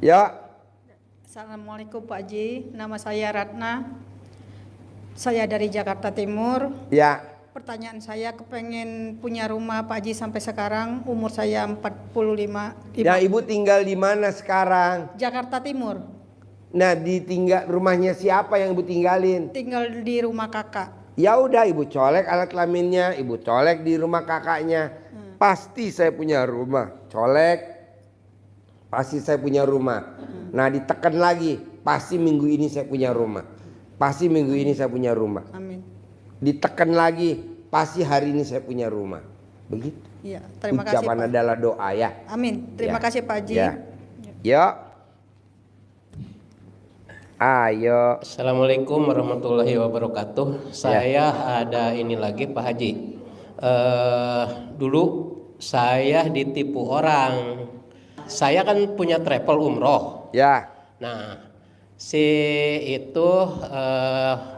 Ya. Assalamualaikum Pak Haji, nama saya Ratna. Saya dari Jakarta Timur. Ya. Pertanyaan saya, kepengen punya rumah Pak Haji sampai sekarang, umur saya 45. Ya, Ibu tinggal di mana sekarang? Jakarta Timur. Nah, ditinggal rumahnya siapa yang Ibu tinggalin? Tinggal di rumah kakak. Ya udah, Ibu colek alat kelaminnya, Ibu colek di rumah kakaknya. Pasti saya punya rumah. Colek, pasti saya punya rumah. Nah, ditekan lagi, pasti minggu ini saya punya rumah. Pasti minggu ini saya punya rumah. Amin. Ditekan lagi, pasti hari ini saya punya rumah. Begitu. Iya, terima kasih Ucapan Pak. adalah doa ya. Amin. Terima Ya. kasih Pak Haji. Ya. Yuk. Ayo. Assalamualaikum warahmatullahi wabarakatuh. Saya ada ini lagi Pak Haji. Dulu saya ditipu orang. Saya kan punya travel umroh. Ya. Nah, si itu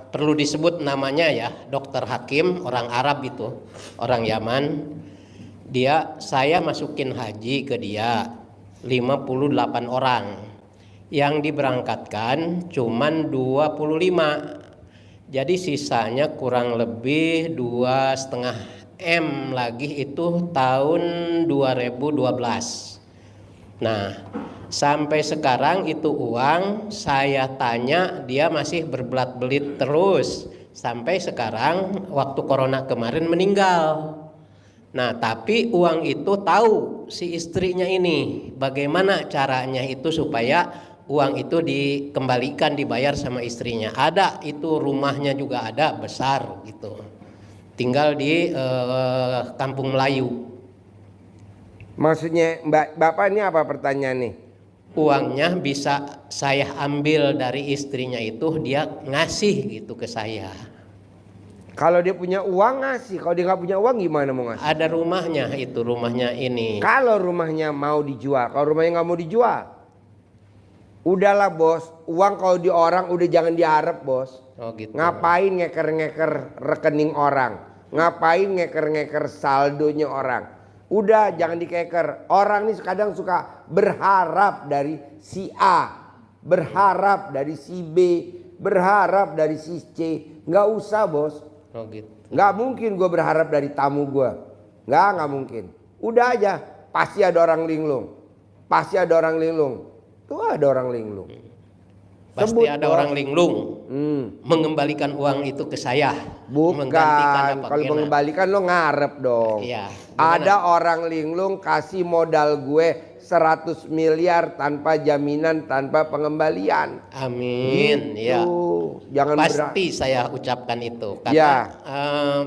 perlu disebut namanya ya, Dokter Hakim, orang Arab itu, orang Yaman. Saya masukin haji ke dia 58 orang. Yang diberangkatkan cuman 25. Jadi sisanya kurang lebih 2,5 M lagi itu tahun 2012. Nah, sampai sekarang itu uang saya tanya dia masih berbelat-belit terus. Sampai sekarang waktu corona kemarin meninggal. Nah, tapi uang itu tahu si istrinya ini bagaimana caranya itu supaya uang itu dikembalikan, dibayar sama istrinya. Ada itu, rumahnya juga ada besar gitu. Tinggal di Kampung Melayu. Maksudnya Bapak ini apa pertanyaan nih? Uangnya bisa saya ambil dari istrinya itu, dia ngasih gitu ke saya. Kalau dia punya uang ngasih, kalau dia nggak punya uang gimana mau ngasih? Ada rumahnya itu, rumahnya ini. Kalau rumahnya mau dijual, kalau rumahnya nggak mau dijual, udahlah bos. Uang kalau di orang udah jangan diharap bos. Oh gitu. Ngapain ngeker-ngeker rekening orang? Ngapain ngeker-ngeker saldonya orang? Udah jangan dikeker. Orang nih kadang suka berharap dari si A, berharap dari si B, berharap dari si C. Nggak usah bos. Oh gitu. Nggak mungkin gue berharap dari tamu gue. Nggak mungkin. Udah aja. Pasti ada orang linglung. Pasti ada orang linglung. Tuh ada orang linglung. Pasti Sebut ada bos. orang linglung mengembalikan uang itu ke saya. Bukan. Menggantikan apa Kalau gimana? mengembalikan lo ngarep dong. Iya. Ada orang linglung kasih modal gue 100 miliar tanpa jaminan, tanpa pengembalian. Amin. Gitu. Ya. Jangan Pasti saya ucapkan itu. Karena Ya.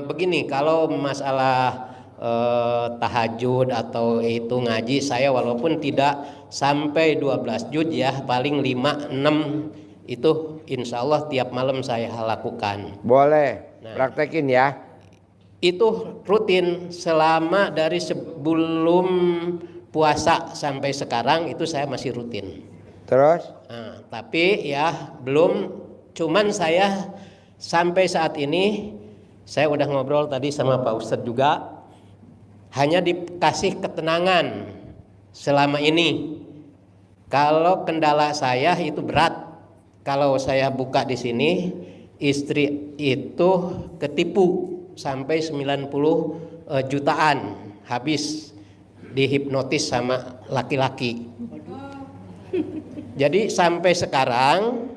Begini, kalau masalah tahajud atau itu ngaji, saya walaupun tidak sampai 12 juz ya, paling 5-6 itu insya Allah tiap malam saya lakukan. Boleh. Nah. Praktekin ya. Itu rutin selama dari sebelum puasa sampai sekarang itu saya masih rutin. Terus? Nah, tapi ya belum, cuman saya sampai saat ini saya udah ngobrol tadi sama Pak Ustadz juga, hanya dikasih ketenangan selama ini. Kalau kendala saya itu berat. Kalau saya buka di sini, istri itu ketipu sampai 90 jutaan habis dihipnotis sama laki-laki. Jadi sampai sekarang,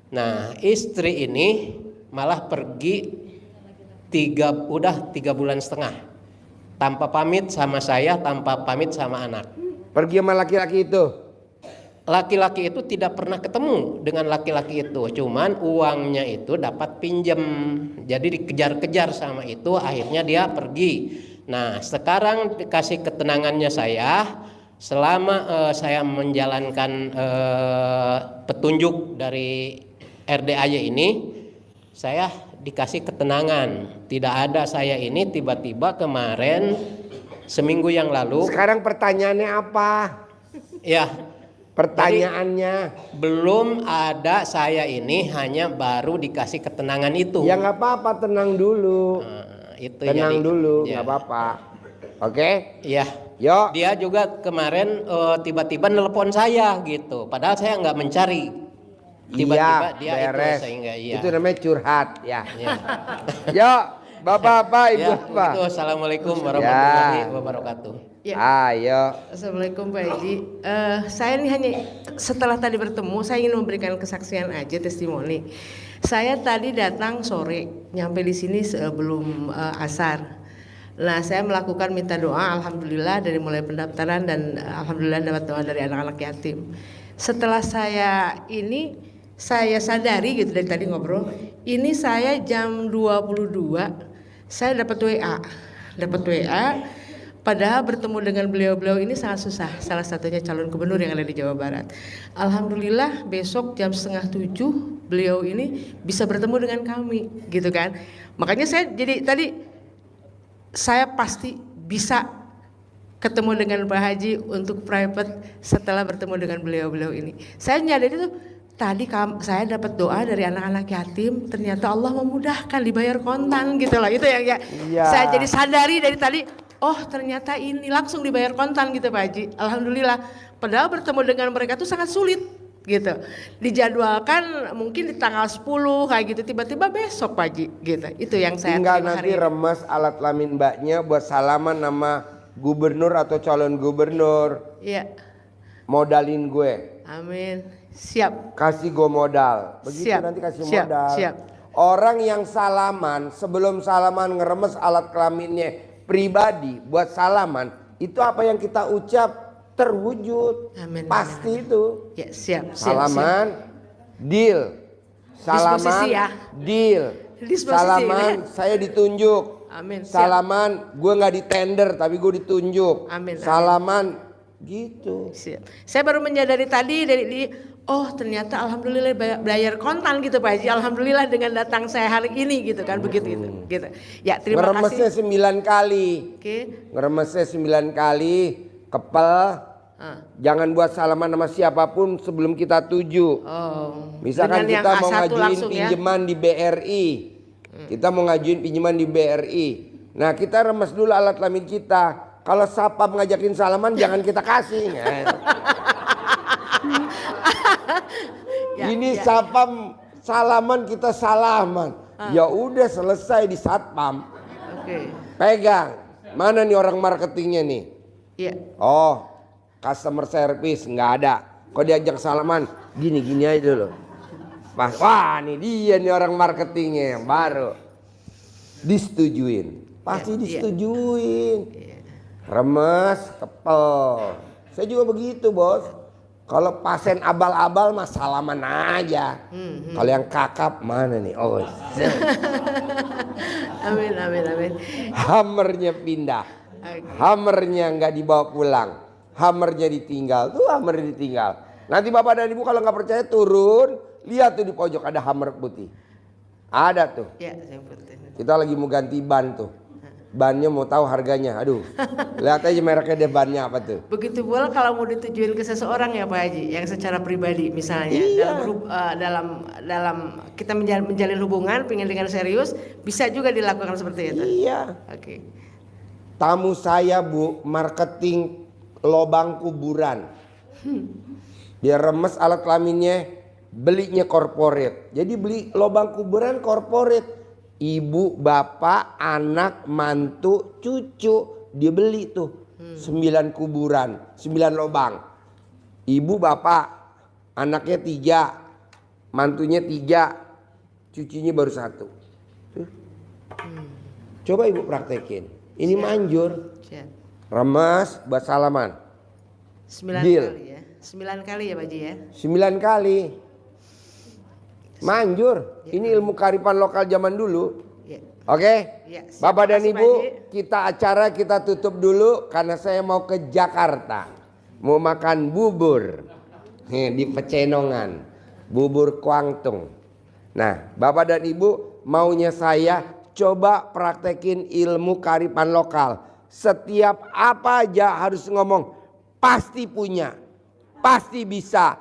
nah istri ini malah pergi udah 3 bulan setengah tanpa pamit sama saya, tanpa pamit sama anak. Pergi sama laki-laki itu. Laki-laki itu tidak pernah ketemu dengan laki-laki itu, cuman uangnya itu dapat pinjam, jadi dikejar-kejar sama itu, akhirnya dia pergi. Nah sekarang dikasih ketenangannya saya, selama saya menjalankan petunjuk dari RDAY ini, saya dikasih ketenangan. Tidak ada saya ini tiba-tiba kemarin seminggu yang lalu. Sekarang pertanyaannya apa? Ya. Pertanyaannya. Jadi, belum ada saya ini, hanya baru dikasih ketenangan itu. Ya nggak apa-apa, tenang dulu. Itu Tenang jadi, dulu, ya. nggak apa-apa. Oke? Ya. Yo. Dia juga kemarin tiba-tiba nelpon saya gitu. Padahal saya nggak mencari. Tiba-tiba Iya, dia beres. itu sehingga iya. Itu namanya curhat ya. Iya. Yo, Bapak-bapak, Ibu Ya, Bapak. itu assalamualaikum warahmatullahi wabarakatuh. Ya. Ayo. Assalamualaikum Pak Haji. Saya ini hanya setelah tadi bertemu, saya ingin memberikan kesaksian aja, testimoni. Saya tadi datang sore, nyampe di sini sebelum asar. Nah, saya melakukan minta doa, alhamdulillah dari mulai pendaftaran dan alhamdulillah dapat doa dari anak-anak yatim. Setelah saya sadari gitu dari tadi ngobrol, ini saya jam 22 saya dapat WA. Padahal bertemu dengan beliau-beliau ini sangat susah. Salah satunya calon gubernur yang ada di Jawa Barat. Alhamdulillah besok jam 6:30 beliau ini bisa bertemu dengan kami, gitu kan. Makanya saya pasti bisa ketemu dengan Pak Haji untuk private setelah bertemu dengan beliau-beliau ini. Saya nyadari itu tadi saya dapat doa dari anak-anak yatim, ternyata Allah memudahkan dibayar kontan gitu loh. Itu yang ya. Iya. Saya jadi sadari dari tadi, oh ternyata ini langsung dibayar kontan gitu Pak Haji. Alhamdulillah. Padahal bertemu dengan mereka itu sangat sulit gitu. Dijadwalkan mungkin di tanggal 10 kayak gitu, tiba-tiba besok Pak Haji gitu. Itu yang saya Tinggal terima nanti hari ini. remes alat kelamin mbaknya buat salaman nama gubernur atau calon gubernur. Iya. Modalin gue. Amin. Siap. Kasih gue modal. Begitu Siap, nanti kasih siap, modal. siap. Orang yang salaman, sebelum salaman ngeremes alat kelaminnya pribadi buat salaman, itu apa yang kita ucap terwujud. Amin, Pasti amin, itu. Ya, siap. Salaman, deal. Salaman, Disposisi ya. deal. Disposisi, Salaman, ya. saya ditunjuk. Amin, siap. Salaman, gue nggak di tender tapi gue ditunjuk. Amin, amin. Salaman, gitu. Siap. Saya baru menyadari tadi oh ternyata alhamdulillah bayar kontan gitu Pak Haji. Alhamdulillah dengan datang saya hari ini gitu kan, begitu gitu. Ya, terima Ngeremesnya kasih. 9 kali. Oke. Ngeremesnya 9 kali, kepel. Jangan buat salaman sama siapapun sebelum kita tuju. Oh. Misalkan Dengan yang kita mau A1 ngajuin langsung ya. pinjaman di BRI. Kita mau ngajuin pinjaman di BRI. Nah, kita remes dulu alat kelamin kita. Kalau sapam ngajakin salaman jangan kita kasih. Ya, Ini ya. sapam salaman kita salaman. Ya udah selesai di satpam. Oke. Pegang. Mana nih orang marketingnya nih? Iya. Oh, customer service nggak ada. Kok diajak salaman? Gini aja dulu. Pas, wah nih dia nih orang marketingnya yang baru. Disetujuin. Pasti Iya, iya. disetujuin. Iya. Remes, kepel. Saya juga begitu bos. Kalau pasien abal-abal mah salaman aja. Kalau yang kakap mana nih? Oh, Amin, amin, amin. hammernya pindah. Oke. Hammernya nggak dibawa pulang. Hammernya ditinggal. Tuh hammer ditinggal. Nanti bapak dan ibu kalau nggak percaya turun. Lihat tuh di pojok ada hammer putih. Ada tuh. Ya, saya putih. Kita lagi mau ganti ban tuh. Bannya mau tahu harganya. Aduh. Lihat aja mereknya deh bannya apa tuh. Begitu pula kalau mau ditujuin ke seseorang ya Pak Haji, yang secara pribadi misalnya Iya. dalam kita menjalin hubungan pengen dengan serius, bisa juga dilakukan seperti itu. Iya. Oke. Tamu saya bu, marketing lobang kuburan. Dia remes alat kelaminnya, belinya korporat. Jadi beli lobang kuburan korporat. Ibu, bapak, anak, mantu, cucu, dia beli tuh 9 kuburan, 9 lobang. Ibu, bapak, anaknya 3, mantunya 3, cucunya baru 1. Tuh. Coba ibu praktekin. Ini manjur. Siap. Remes buat salaman. 9 Deal. kali ya. 9 kali ya Pak Haji ya. 9 kali. Manjur. Ini ilmu kearifan lokal zaman dulu. Ya. Oke? Ya, siap. Bapak dan Terima kasih, Ibu, Pak Haji. kita acara kita tutup dulu karena saya mau ke Jakarta. Mau makan bubur. Di Pecenongan. Bubur Kuangtung. Nah, Bapak dan Ibu, maunya saya coba praktekin ilmu kearifan lokal. Setiap apa aja harus ngomong pasti punya, pasti bisa,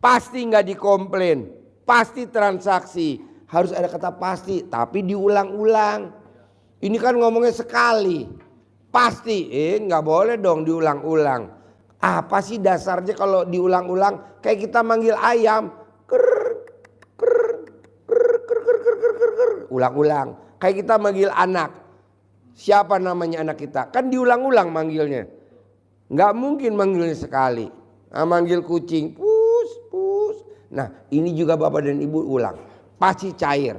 pasti nggak dikomplain, pasti transaksi. Harus ada kata pasti, tapi diulang-ulang. Ini kan ngomongnya sekali. pasti. Nggak boleh dong diulang-ulang. Apa sih dasarnya kalau diulang-ulang? Kayak kita manggil ayam. Ker, ker, ker, ker, ker, ker, ker, ker, ker. Ulang-ulang. Kayak kita manggil anak. Siapa namanya anak kita? Kan diulang-ulang manggilnya. Nggak mungkin manggilnya sekali. Nah, manggil kucing. Pus, pus. Nah ini juga bapak dan ibu ulang. Pasti cair.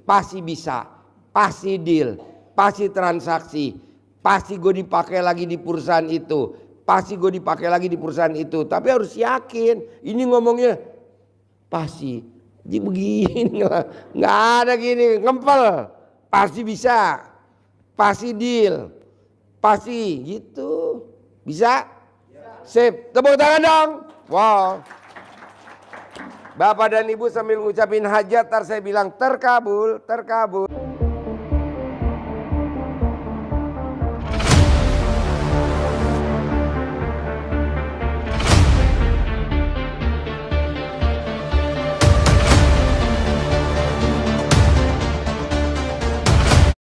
Pasti bisa. Pasti deal. Pasti transaksi. Pasti gue dipakai lagi di perusahaan itu. Pasti gue dipakai lagi di perusahaan itu. Tapi harus yakin. Ini ngomongnya pasti. Jadi begini. Nggak ada gini. Ngempel. Pasti bisa. Pasti deal. Pasti gitu. Bisa? Sip. Tepuk tangan dong. Wow. Bapak dan ibu sambil ngucapin hajat. Ntar saya bilang terkabul. Terkabul.